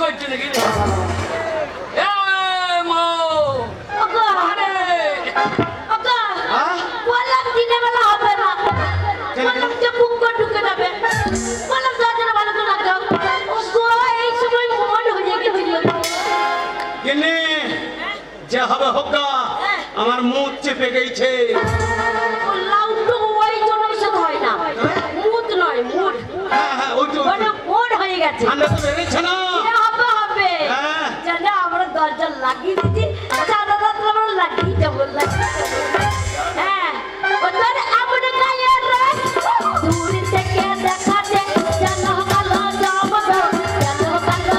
করছে নাকি রে? এ মো ওগো আরে ওগো হ্যাঁ? বললাম দিনের বেলা হবে না বললাম যে বুক ঢুকে যাবে বললাম দরজাটা ভালো করে রাখো ওগো এই সময় মন হয়ে গেছিল কিনে যে হবে হোক গা, আমার মুখ চেপে গেছে। লাউডু ওই জন্য এসব হয় না মুড নয় মুড হ্যাঁ হ্যাঁ ওই তো মানে মুড হয়ে গেছে ঠান্ডা তো বেড়েছে না। এ হবে হবে হ্যাঁ। জানো আমরা দরজা লাগিয়ে দিচ্ছি সারা রাত আমরা লাগিয়ে যাবো হ্যাঁ ও তোর আপনি গায়ে রাখ দূর থেকে দেখাতে জানো কালো যাবো জানো কালো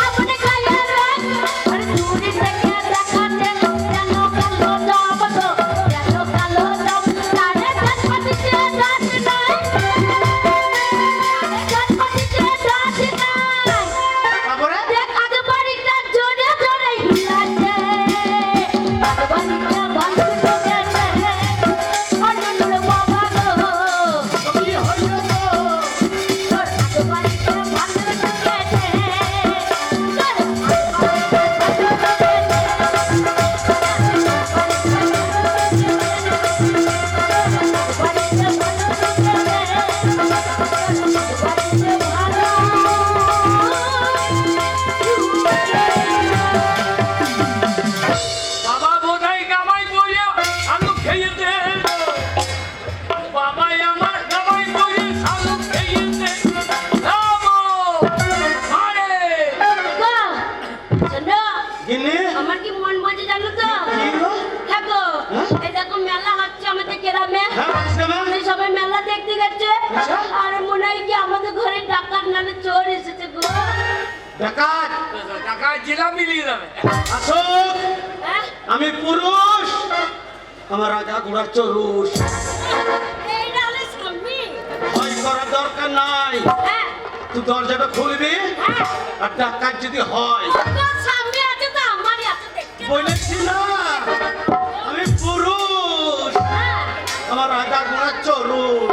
আপনি গায়ে রাখ আর দূর থেকে দেখাতে জানো কালো যাবো জানো কালো যাবো তারে গণপতিতে ডাক নাই গণপতিতে ডাক নাই তারপরে দেখ আগে বাড়িটা জোরে জোরে হিলাচ্ছে বাড়িটা বন্ধ করে দে অনন্য বাবা গো কি হইল তো? তোর আগে বাড়িটা বন্ধ করে দে বাবা বোধহয় গামাই বলে আলু খেয়েছে। বাবাই আমার গামাই বলে আলু খেয়েছে। রামো মারে কিনে আমার কি মন বলছে জানো তো কি গো? হ্যাঁ গো এই দেখো মেলা হচ্ছে আমাদের গ্রামে হ্যাঁ বলছি না মা? এই সবাই মেলা দেখতে গেছে আচ্ছা। আর মনে হয় কি আমাদের ঘরে ডাকাত নালে চোর এসেছে গো ডাকাত টাকা জিলা মিলিয়ে যাবে। আসুক, হ্যাঁ? আমি পুরুষ, আমার রাজা ঘোড়ার চরুষ। এই নালে স্বামী ভয় করার দরকার নাই। হ্যাঁ তুই দরজাটা খুলবি হ্যাঁ আর ডাকাত যদি হয় তো স্বামী আছে তো আমারই আছে দেখতে বলেছি না আমি পুরুষ, হ্যাঁ আমার রাজা ঘোড়ার চরুষ।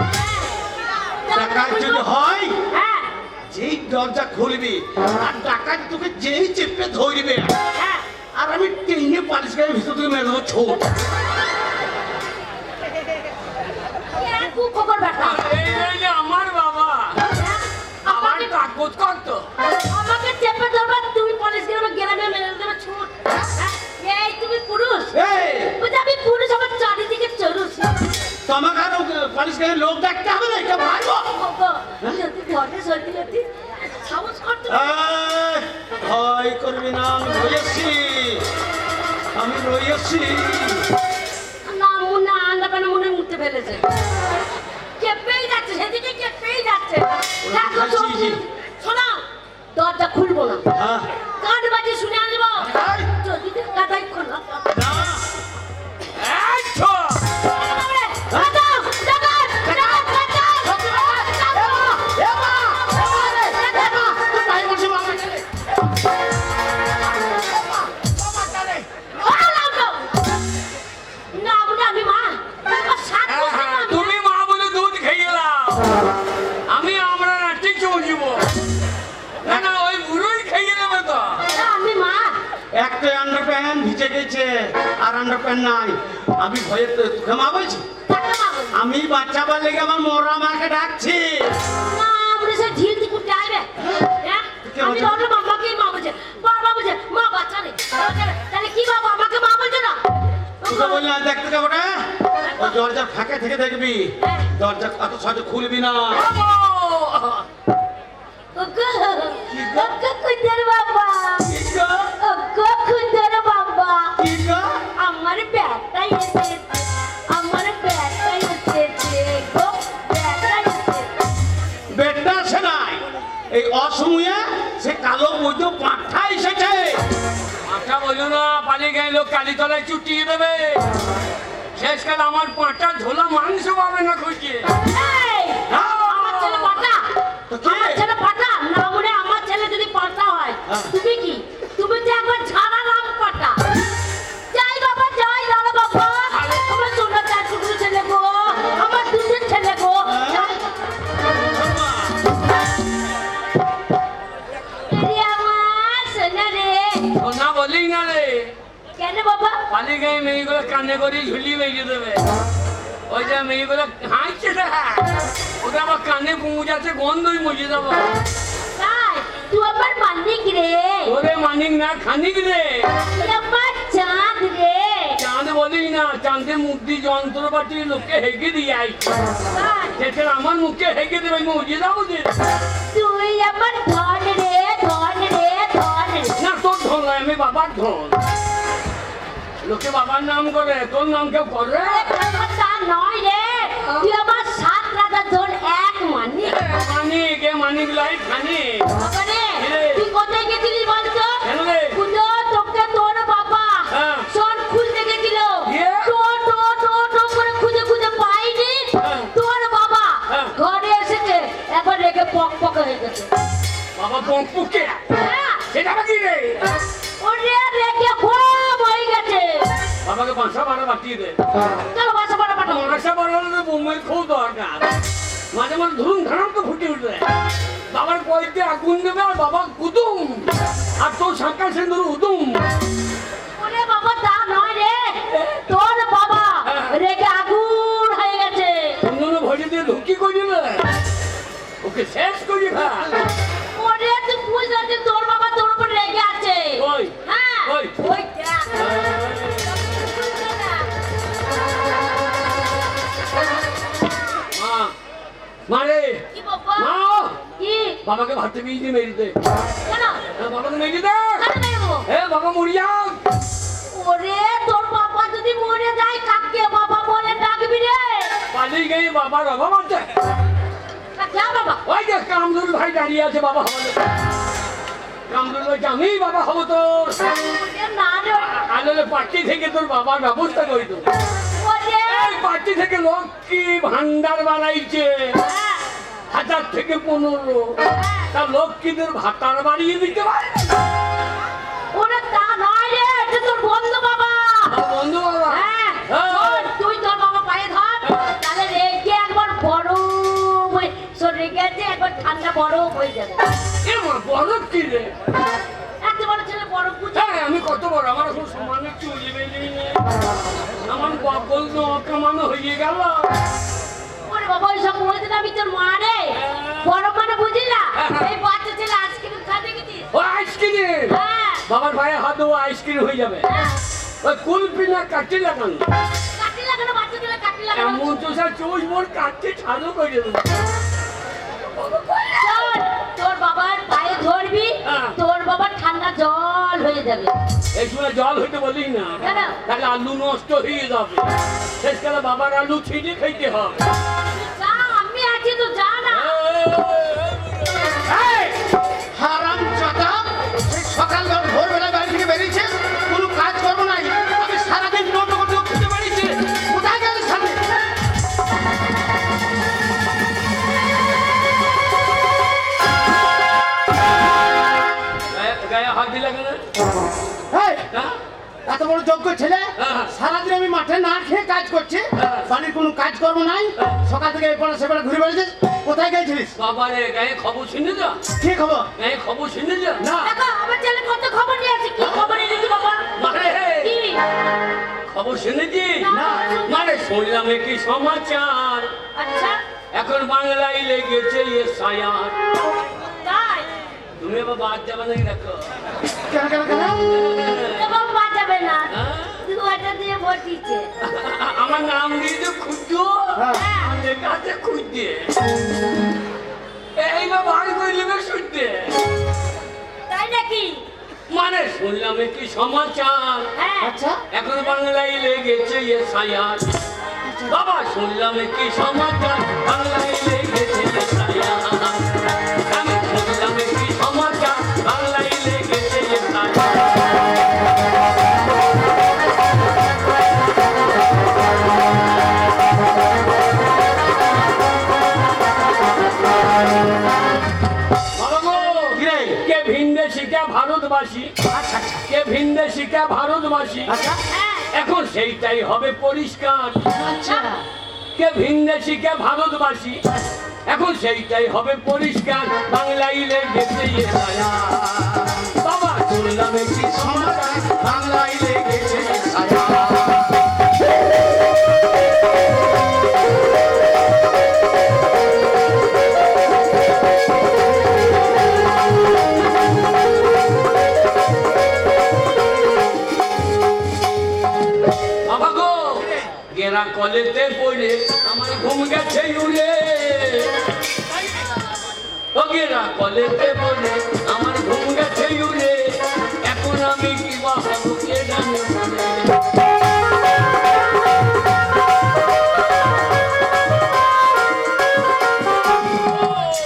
ডাকাত যদি হয় হ্যাঁ যেই দরজা খুলবি আর ডাকাত তোকে যেই চেপে ধরবে হ্যাঁ আর আমি টেনে পালিশ গায়ে ভিতর থেকে মেরে দেবো ছোট। খুব খবর ব্যাটা এই যে আমার বাবা আমার কাকুত করতো। আমাকে চেপে ধরবা তুমি পুলিশ গ্রামে মেরে দেবে ছুট এই তুমি পুরুষ এই বুঝে আমি পুরুষ আমার চারিদিকে চরুষ তোমাকে আর পালিশ গায়ে লোক ডাকতে হবে না, এটা মারবো। যদি ঘরে সত্যি সত্যি সাহস করতে এই, ভয় করবি না, আমি রয়েছি, আমি রয়েছি। না মুন্না আন্ডা পানা মনে মুখতে ফেলেছে চেপেই যাচ্ছে সেদিকে চেপেই যাচ্ছে দেখো খাচ্ছি। শোনা দরজা খুলবো না হ্যাঁ, কান বাজে শুনে আসবো এই, যদি কাদাই খোলা না, এই তো তাই বলছি বাবা। তুমি মা বলে দুধ খেয়ে গেলাম। আমি আমরা ঠিক চলছিব না না ওই বুড়োই খেয়ে নেবে তো। একটা আন্ডারপ্যান্ট ভিজে গেছে আর আন্ডারপ্যান্ট নাই। আমি ভয়ে তোকে মা বলছি, আমি বাচ্চা বার লেগে আমার মরা মাকে ডাকছি। তোকে বললাম দেখতে যাবো না, ওই দরজার ফাঁকে থেকে দেখবি, দরজা অত সহজে খুলবি না। কি গো? আমার ব্যাগটা এসেছে আমার ব্যাগটা এসেছে গো ব্যাগটা এসেছে বেটা সে নাই, এই অসময়ে সে কালো বৈদ্য পাঠা এসেছে। পাঁঠা বলো না, পালিয়ে গেলে লোক কালীতলায় চুটিয়ে দেবে। শেষকাল আমার পাঁটা ঝোলা মাংস পাবে না খুঁজে। এই, আমার ছেলে পাঠা তো কে? আমার ছেলে পাঠা না মনে আমার ছেলে যদি পাঠা হয় হ্যাঁ। তুমি কি তুমি তো একবার ঝাড়া নাম পাঠা যাই বাবা যাই কেন বাবা? পালিয়ে গিয়ে মেয়েগুলো কানে করে ঝুলিয়ে বেরিয়ে দেবে। ওই যে মেয়েগুলো হাঁটছে না, ওটা আমার কানে পৌঁছাচ্ছে, গন্ধই মুছে দেবো। তাই তুই আমার মানিক রে, ওরে মানিক না খানিক রে। তুই আমার চাঁদ রে। চাঁদ বলিস না, চাঁদে মুক্তি যন্ত্রপাতি লোককে হেগে দিয়ে আইছে, তাই সেটা আমার মুখে হেগে দেবে, মুছে যাবো যে। তুই আমার ধন রে, ধন রে, ধন রে। না তোর ধন নয়, আমি বাবার ধন। লোকে বাবার নাম করে, তোর নাম কেউ করে? আরে তা নয় রে, তুই আমার 7 রাজার ধন এক মানিক। মানিক, এ মানিক লাই খানিক। বাবা রে, রে। তুই কোথায় গেছিলিস বলতো? কেন রে? কুঁজো, তোকে তোর বাবা হ্যাঁ। সব খুঁজতে গেছিল। দিয়ে? টো টো টো টো করে খুঁজে খুঁজে পাইনি। হ্যাঁ। তোর বাবা হ্যাঁ। ঘরে এসেছে, এখন রেখে পক পক হয়ে গেছে। বাবা পঙ্কুকে হ্যাঁ, সেটা বাকি রে। ওরে রেখে খুব হয়ে গেছে। বাবাকে বাসা ভাড়া বাটিয়ে দে। চলো বাসা পাঠা পাঠা। বাসা ভাড়া হলে বোম্বাই খুব দরকার। মাঝে মাঝে ধরুন ধারণ তো ফুটে উঠবে। বাবার কয়েকটি আগুন দেবে আর বাবা কুদুম, আর তোর শাঁকা সিন্দুর উদুম। ওরে বাবা তা নয় রে, তোর বাবা হ্যাঁ। রেখে আগুন হয়ে গেছে। অন্য ভরে দিয়ে ঢুকি করে দিলে ওকে শেষ করি ভাই। ওরে তুই বুঝতে পারছিস, তোর বাবা তোর উপর রেগে আছে। ওই, হ্যাঁ, ওই। ওই দেখ। মা, মারে কি বাবা? মা, কি? বাবাকে ভাতে বিয়ে দিয়ে মেরে দে। কেন? বাবাকে মেরে দে। কেন মেরবো? এ বাবা মরিয়া। ওরে তোর বাবা যদি মরে যায়, কাকে বাবা বলে ডাকবি রে? পালিয়ে গিয়ে বাবার অভাব আছে। যা বাবা। ওই যে কামরুল ভাই দাঁড়িয়ে আছে বাবা হবে। কামরুল ভাই আমি বাবা হবো তোর। ওরে না রে। আলোলে পার্টি থেকে তোর বাবার ব্যবস্থা করে দেবো। ওরে। এই পার্টি থেকে লক্ষ্মী ভান্ডার বানাইছে, হ্যাঁ, 1000 থেকে 15। তা লক্ষ্মীদের ভাতার বাড়িয়ে দিতে পারে। ওরে তা নয় রে, এটা তোর বন্ধু বাবা। আমার বন্ধু বাবা। হ্যাঁ, হ্যাঁ। শোন, তুই তোর বাবা পায়ে ধর, তাহলে রেগে একবার বরফ হয়ে- শোন, রেগে আছে, একবার ঠান্ডা বরফ হয়ে যাবে। এ মা বড় কি রে? এত বড় ছেলে বরফ বুঝে। হ্যাঁ আমি কত বড়, আমার এখন সমানে চুলি বেরিয়ে নেই। আমার বকল কামানো হয়ে গেল। ওরে বাবা, ওইসব বলে দিন, আমি তোর মা রে। বরফ মানে বুঝি না, এই বাচ্চা ছেলে আইসক্রিম খাতে গেছিস। ও আইসক্রিম, হ্যাঁ, বাবার ভাইয়ের হাত দেবো আইসক্রিম হয়ে যাবে। হ্যাঁ। ওই কুলপি না কাটি লাগানো, কাটি লাগানো, বাচ্চা ছেলে কাটি লাগানো। এমন তো স্যার চোষ মোর কাটতে ছাড়ো করে দেবো। শোন, তোর বাবার পায়ে ধরবি, হ্যাঁ। তোর বাবার ঠান্ডা জল হয়ে যাবে। এই সময় জল হইতে বলি না, কেন? তাহলে আলু নষ্ট হয়ে যাবে। শেষকালে বাবার আলু ছিঁড়ে খাইতে হবে। যা, আমি আছি তো, যা না। এই, হারামজাদা, সেই সকাল ভোরবেলা বাড়ি থেকে বেরিয়েছে, কোনো কাজ করবো নাই। আমি সারাদিন টোটো করতে খুঁজে বেরিয়েছি, কোথায় গেলে সামনে? গায়ে হাত দিলে কেন? এই, হ্যাঁ? এত বড় যোগ্য ছেলে, হ্যাঁ। সারাদিন আমি মাঠে না খেয়ে কাজ করছি, হ্যাঁ। বাড়ির কোনো কাজ করবো নাই। হ্যাঁ। সকাল থেকে এরপরে সেবারে ঘুরে বেড়েছিস, কোথায় গেছিলিস? বাবারে গায়ে খবর শুনে যা, কি খবর? গায়ে খবর শুনে যা। না, দেখো, আমার ছেলে কত খবর নিয়ে আসে। কি খবর এনেছি বাবা? মারে কি? খবর শুনেছি? না। মানে শুনলাম কি সমাচার, আচ্ছা, এখন বাংলায় লেগেছে এ সায়ার। তাই? তুমি এবার বাদ যাবে নাকি দেখো। কেন কেন কেন? তো বাবা বাঁচাবে না। হ্যাঁ? 2000 দিয়ে ভোট দিচ্ছে। আমার নাম দিয়েছে খুঁজো, হ্যাঁ। আমাদের কাছে খুঁজছে। এই না বার করে নেবে শুনতে। তাই নাকি? মানে শুনলাম কি সমাচার, হ্যাঁ। আচ্ছা, এখন বাংলায় লেগেছে এ সায়ার। বাবা শুনলাম কি সমাচার, বাংলায় লেগেছে এ সায়ার। আমি শুনলাম কি সমাচার, বাংলায় লেগেছে এ সায়ার। বাবা গো, কি রে? কে ভিনদেশিকা ভারতবাসী, আচ্ছা আচ্ছা কে ভিনদেশিকা ভারতবাসী, আচ্ছা হ্যাঁ। এখন সেইটাই হবে পরিষ্কার। আচ্ছা। কে ভিনদেশিকা ভারতবাসী, এখন সেইটাই হবে পরিষ্কার। বাংলায় লেগেছে এ সায়ার। বাবা শুনলাম কি সমাচার, বাংলায় লেগেছে এ গেরা কলেতে পড়ে আমার ঘুম গেছে উড়ে ও গেরা কলেতে পড়ে আমার ঘুম গেছে উড়ে এখন আমি কি বা হব কে জানে মনে।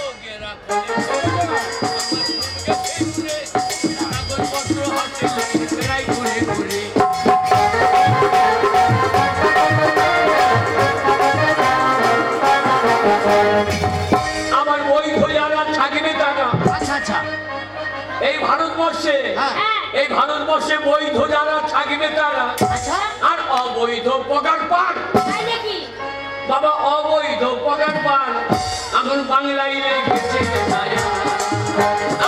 ও গেরা কলেতে পড়ে আমার ঘুম গেছে উড়ে কাগজপত্র হাতে নিয়ে বেড়াই ঘুরে ঘুরে। আমার বৈধ যারা থাকবে তারা আচ্ছা আচ্ছা এই ভারতবর্ষে হ্যাঁ। এই ভারতবর্ষে বৈধ যারা থাকবে তারা আচ্ছা আর অবৈধ পগার পান তাই নাকি বাবা অবৈধ পগার পান এখন বাংলায় লেগেছে ছায়া।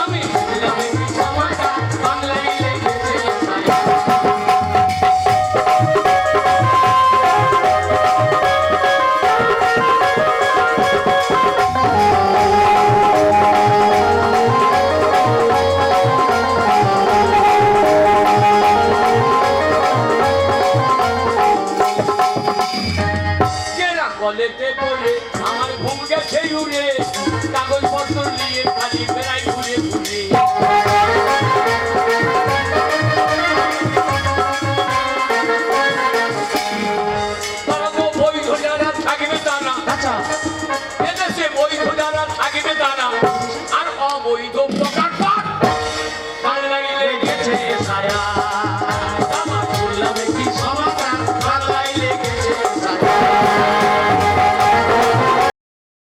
আমি শুনলাম কি সমাচার বাংলায় লেগেছে ছায়া। গেরা কলেতে পড়ে আমার ঘুম গেছে উড়ে কাগজপত্র নিয়ে খালি বেড়াই ঘুরে ঘুরে। বাবা গো, বৈধ যারা থাকবে তারা আচ্ছা এদেশে বৈধ যারা থাকবে তারা আর অবৈধ প্রকার পান বাংলায় লেগেছে ছায়া।